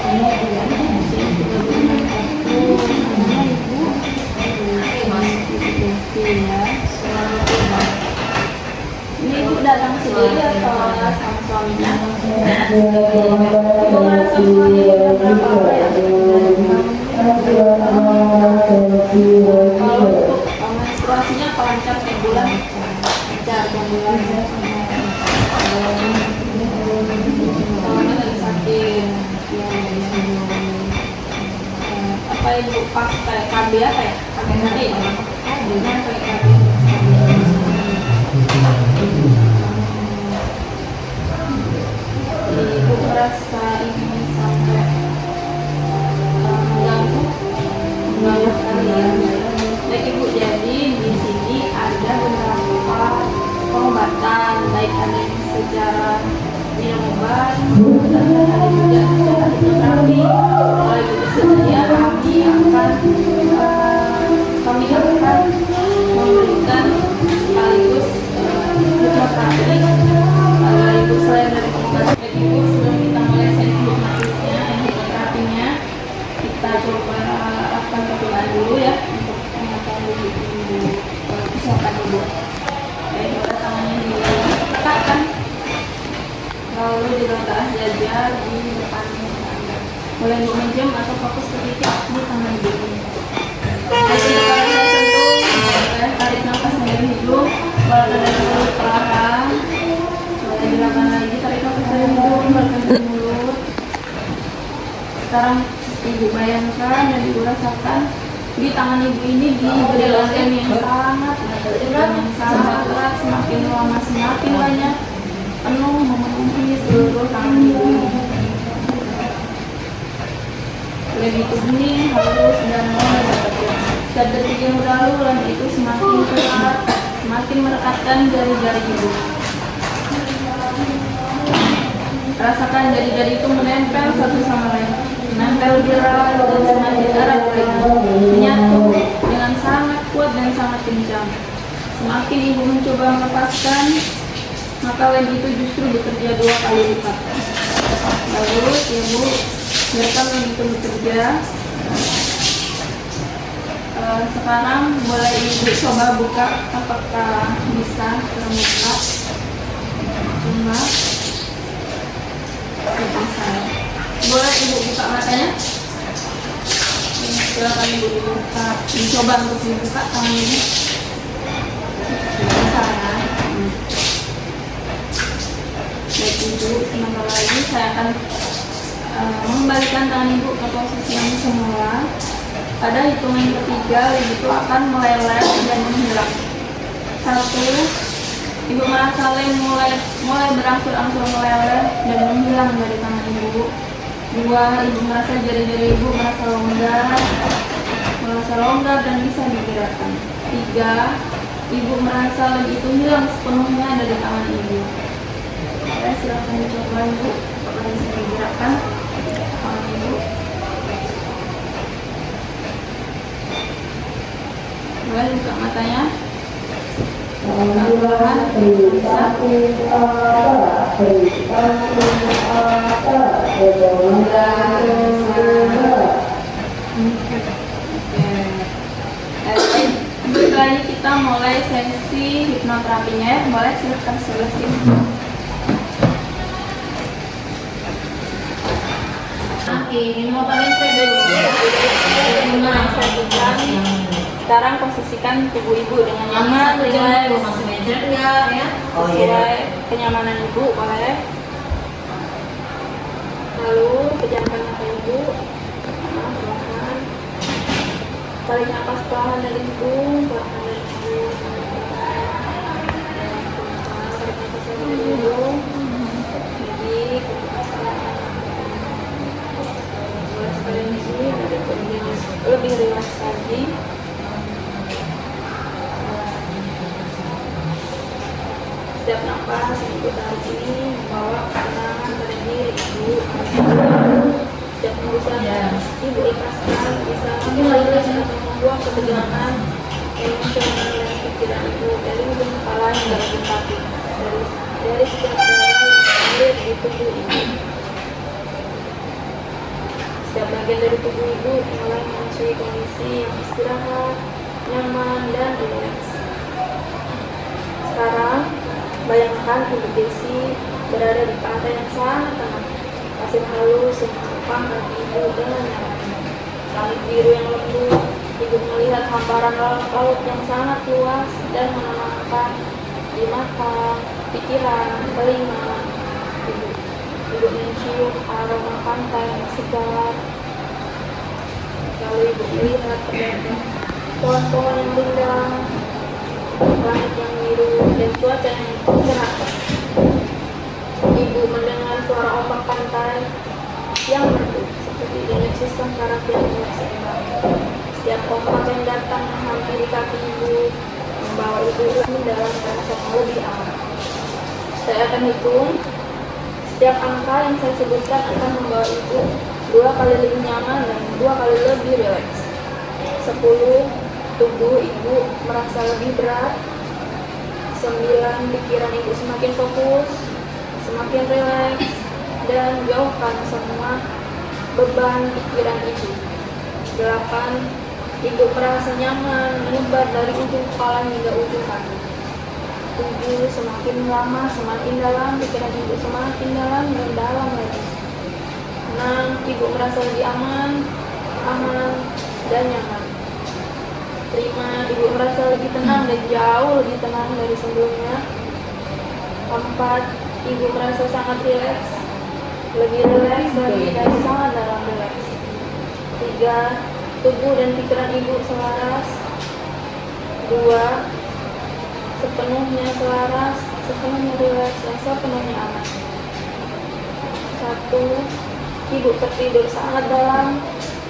Ini ibu datang sendiri atau sama suaminya? Ibu merasa suaminya berapa apa ya? Kalau untuk menstruasinya apa lancar tiap bulan? Lancar tiap bulan. Kalau lagi sakit, apa ibu pakai KB apa ya? Pakai KB ya? Pakai KB. Ibu merasa ini sampai mengganggu kali ya. Baik ibu, jadi di sini ada beberapa pengobatan, baik ada yang secara minum obat dan ada juga secara hipnoterapi. Kalau ibu bersedia, kami akan memberikan sekaligus hipnoterapi. Ibu selain dari obat, ibu sebelum kita mulai sesi hipnotisnya, hipnoterapinya, kita coba lakukan percobaan dulu ya untuk mengetahui kesehatan ibu. Baik, tangannya diletakkan, lalu diletakkan jajar di depan Anda. Boleh ibu menjam atau fokus ke titik di tangan ibu ini. Jadi kalau saya sentuh, boleh tarik nafas dari hidung, keluarkan dari mulut perlahan. Boleh dilakukan lagi, tarik nafas dari hidung, keluarkan dari mulut. Sekarang ibu bayangkan dan ibu rasakan di tangan ibu ini diberi logam yang sangat berat, semakin lama semakin banyak, penuh memenuhi seluruh tangan ibu ini. Lebih bening, halus dan lembut. Setiap detik yang berlalu, lem itu semakin keras, semakin merekatkan jari-jari ibu. Rasakan jari-jari itu menempel satu sama lain, menempel di erat dan semakin erat lagi, menyatu dengan sangat kuat dan sangat kencang. Semakin ibu mencoba melepaskan, maka lem itu justru bekerja 2 kali lipat. Bagus ya bu, biarkan lem itu bekerja. Sekarang boleh ibu coba buka, apakah bisa terbuka? Coba. Boleh ibu buka matanya? Silakan ibu dibuka. Dicoba untuk dibuka tangan ini. Bisa ya. Baik ibu, sebentar lagi saya akan mengembalikan tangan ibu ke posisi yang semula. Pada hitungan ketiga, ibu itu akan meleleh dan menghilang. 1, ibu merasa lem mulai berangsur-angsur meleleh dan menghilang dari tangan ibu. 2, ibu merasa jari-jari ibu merasa longgar dan bisa digerakkan. 3, ibu merasa lem itu hilang sepenuhnya dari tangan ibu. Oke, silakan dicoba ibu, apakah bisa digerakkan tangan ibu. Boleh buka matanya. Perlahan bisa. Setelah ini kita mulai sesi hipnoterapinya. Boleh silakan sebelah sini. Ini mau paling dulu. Sekarang posisikan tubuh ibu dengan nyaman, sesuai kenyamanan ibu, boleh. Lalu pejamkan mata ibu, perlahan. Tarik nafas perlahan dari hidung, perlahan dari hidung. Tarik nafas dari hidung. Jadi boleh sekali di sini, lebih rileks lagi. Setiap nafas ibu tarik ini membawa ketenangan pada diri ibu. Setiap hembusan ibu ikhlaskan, bisa mengikhlas atau membuang ketegangan emosional dan pikiran ibu dari ujung kepala hingga ujung kaki, dari setiap darah yang mengalir di tubuh ibu. bagian dari tubuh ibu mulai memasuki kondisi yang istirahat, nyaman, dan rileks. Sekarang, bayangkan ibu Desi berada di pantai yang sangat tenang. Pasir halus yang menopang kaki ibu dengan nyaman. Langit biru yang lembut, ibu melihat hamparan laut yang sangat luas dan menenangkan di mata, pikiran, telinga. Ibu mencium aroma pantai yang segar. Lalu ibu melihat terdapat pohon-pohon yang rindang, langit yang biru, dan cuaca yang cerah. Ibu mendengar suara ombak pantai yang merdu, seperti denyut saraf yang seimbang. Setiap ombak yang datang menghampiri kaki ibu, membawa ibu dalam rasa yang lebih aman. Saya akan hitung. Setiap angka yang saya sebutkan akan membawa ibu 2 kali lebih nyaman dan 2 kali lebih rileks. 10, tubuh ibu merasa lebih berat. 9, pikiran ibu semakin fokus, semakin rileks, dan jauhkan semua beban pikiran ibu. 8, ibu merasa nyaman menyebar dari ujung kepala hingga ujung kaki. 7, semakin lama semakin dalam, pikiran ibu semakin dalam dan dalam lagi. 6, ibu merasa lebih aman, dan nyaman. 5, ibu merasa lebih tenang dan jauh lebih tenang dari sebelumnya. 4, ibu merasa sangat rileks, lebih rileks lagi dan sangat dalam rileks. 3, tubuh dan pikiran ibu selaras. 2, sepenuhnya selaras, sepenuhnya rileks, dan sepenuhnya aman. 1, ibu tertidur sangat dalam,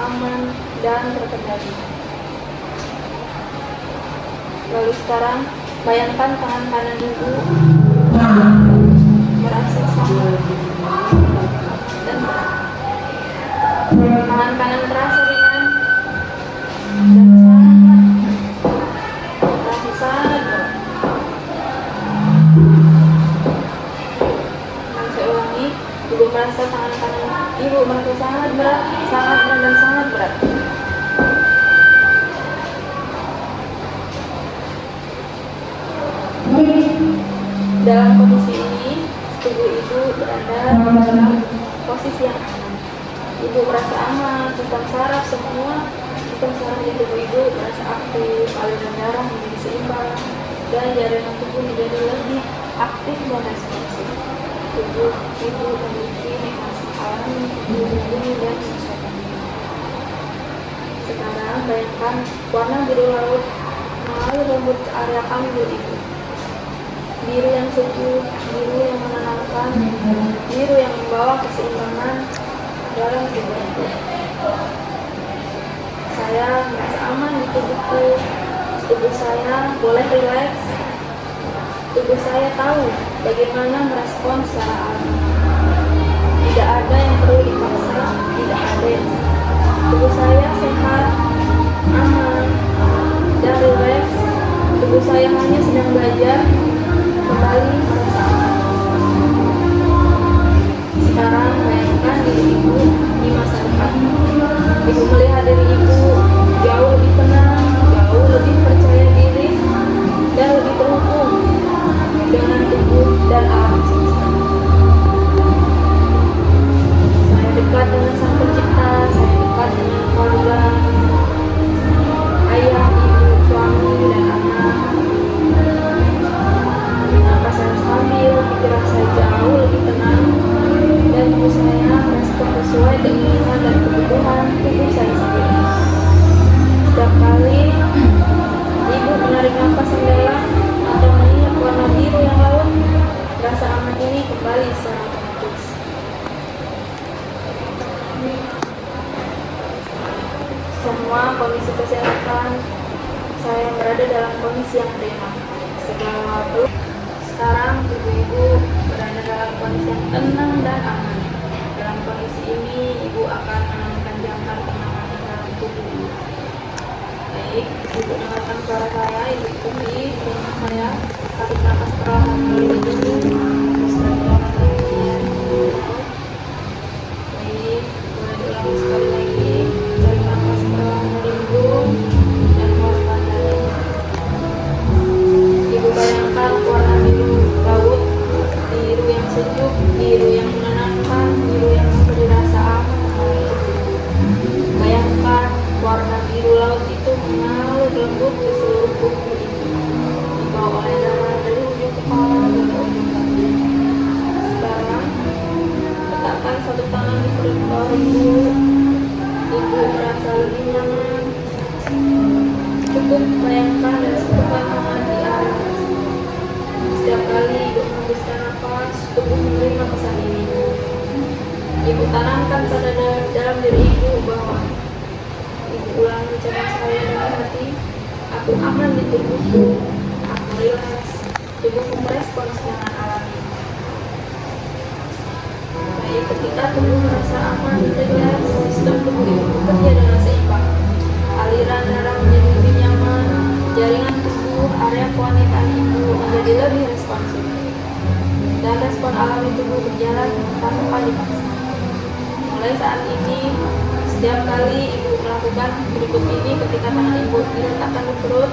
aman, dan terkendali. Lalu sekarang, bayangkan tangan kanan ibu merasa sangat dan berat. Tangan kanan terasa ringan dan sangat berat. Saya ulangi, ibu merasa tangan kanan ibu merasa sangat berat, dan sangat berat. Dalam kondisi ini, tubuh ibu berada dalam posisi yang aman. Ibu merasa aman, sistem saraf di tubuh ibu merasa aktif, aliran darah menjadi seimbang, dan jaringan tubuh menjadi lebih aktif dan responsif. Tubuh ibu memiliki mekanisme alami melindungi dan menyesuaikan diri. Sekarang bayangkan warna biru laut mengalir rambut ke area kambing ibu. Biru yang sejuk, biru yang menenangkan, biru yang membawa keseimbangan dalam tubuh ibu. Saya merasa aman di tubuhku. Tubuh saya boleh rileks. Tubuh saya tahu bagaimana merespons secara alami. Tidak ada yang perlu dipaksa, tidak ada yang salah. Tubuh saya sehat, aman, dan rileks. Tubuh saya hanya sedang belajar kembali merasa aman. Sekarang bayangkan diri ibu di masa depan. Ibu melihat diri ibu jauh lebih tenang, jauh lebih percaya diri, dan lebih terhubung dengan tubuh dan alam semesta. Saya dekat dengan Sang Pencipta, saya dekat dengan keluarga, ayah, ibu, suami, dan anak. Kenapa saya stabil, pikiran saya jauh lebih tenang, dan tubuh saya merespon sesuai keinginan dan kebutuhan tubuh saya sendiri. Setiap kali ibu menarik nafas yang dalam atau melihat warna biru yang laut, rasa aman ini kembali secara otomatis. Semua kondisi kesehatan saya berada dalam kondisi yang prima. Segala sekarang tubuh ibu berada dalam kondisi yang tenang dan aman. Dalam kondisi ini, ibu akan menemukan jangkar kenyamanan dalam tubuh ibu. Baik, ibu dengarkan suara saya, ibu ikuti dengan saya. Tarik nafas perlahan melalui hidung. Baik, boleh diulangi sekali lagi. itu aman di tubuhku. Aku rileks, tubuhku merespons dengan alami. Baik, ketika tubuh merasa aman, rileks, sistem tubuh itu bekerja dengan seimbang. Aliran darah menjadi lebih nyaman, jaringan tubuh, area kewanitaan ibu menjadi lebih responsif, dan respon alami tubuh berjalan tanpa dipaksa. Mulai saat ini, setiap kali ibu melakukan berikut ini, ketika tangan ibu diletakkan di perut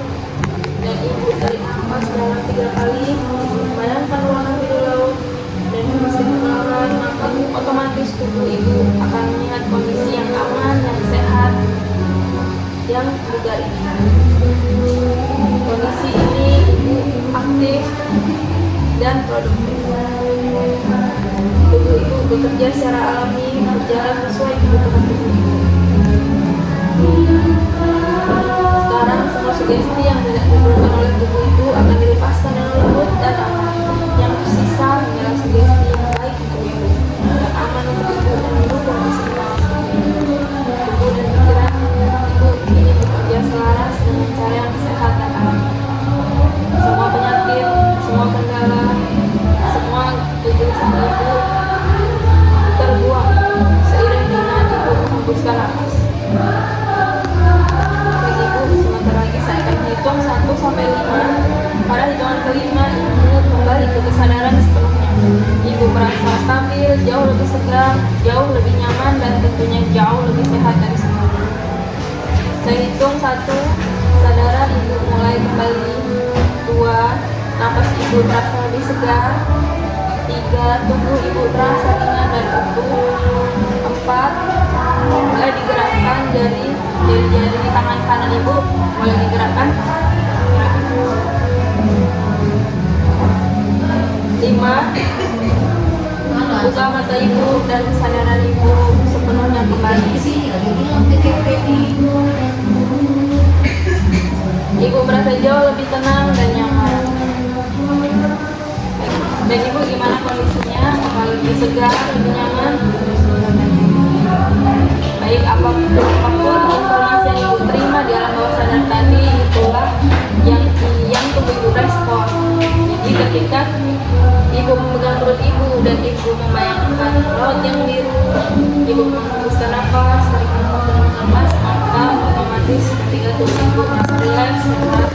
dan ibu tarik nafas dalam 3 kali, bayangkan ruangan biru laut dan hembuskan pelan, maka otomatis tubuh ibu akan melihat kondisi yang aman, yang sehat, yang bugar ini. Kondisi ini ibu aktif dan produktif. Tubuh ibu bekerja secara alami, berjalan sesuai kebutuhan tubuh ibu. Sekarang semua sugesti yang tidak diperlukan oleh tubuh ibu akan dilepaskan dengan lembut dan aman. Yang tersisa hanyalah sugesti yang baik untuk ibu, yang aman untuk ibu dan mendukung keseimbangan tubuh dan pikiran ibu ini bekerja selaras dengan cara yang sehat dan alami. Semua penyakit, semua kendala, semua kegelisahan ibu terbuang seiring dengan ibu menghembuskan nafas. Bagi ibu, sebentar lagi saya akan hitung 1 sampai 5. Pada hitungan kelima, ibu kembali ke kesadaran sepenuhnya. Ibu merasa stabil, jauh lebih segar, jauh lebih nyaman, dan tentunya jauh lebih sehat dari sebelumnya. Saya hitung 1, kesadaran ibu mulai kembali. 2, napas ibu terasa lebih segar. 3, tubuh ibu terasa ringan dan utuh. 4, mulai digerakkan jari tangan kanan ibu mulai digerakkan. 5, buka mata ibu dan kesadaran ibu sepenuhnya kembali. Ibu merasa jauh lebih tenang dan nyaman. Dan ibu gimana kondisinya? Apakah lebih segar, lebih nyaman? Baik, apapun informasi yang ibu terima di alam bawah sadar tadi, itulah yang tubuh ibu respon. Jadi ketika ibu memegang perut ibu dan ibu membayangkan laut yang biru, ibu menghembuskan nafas, tarik nafas dan nafas, maka otomatis ketika tubuh ibu merasa rileks, sehat,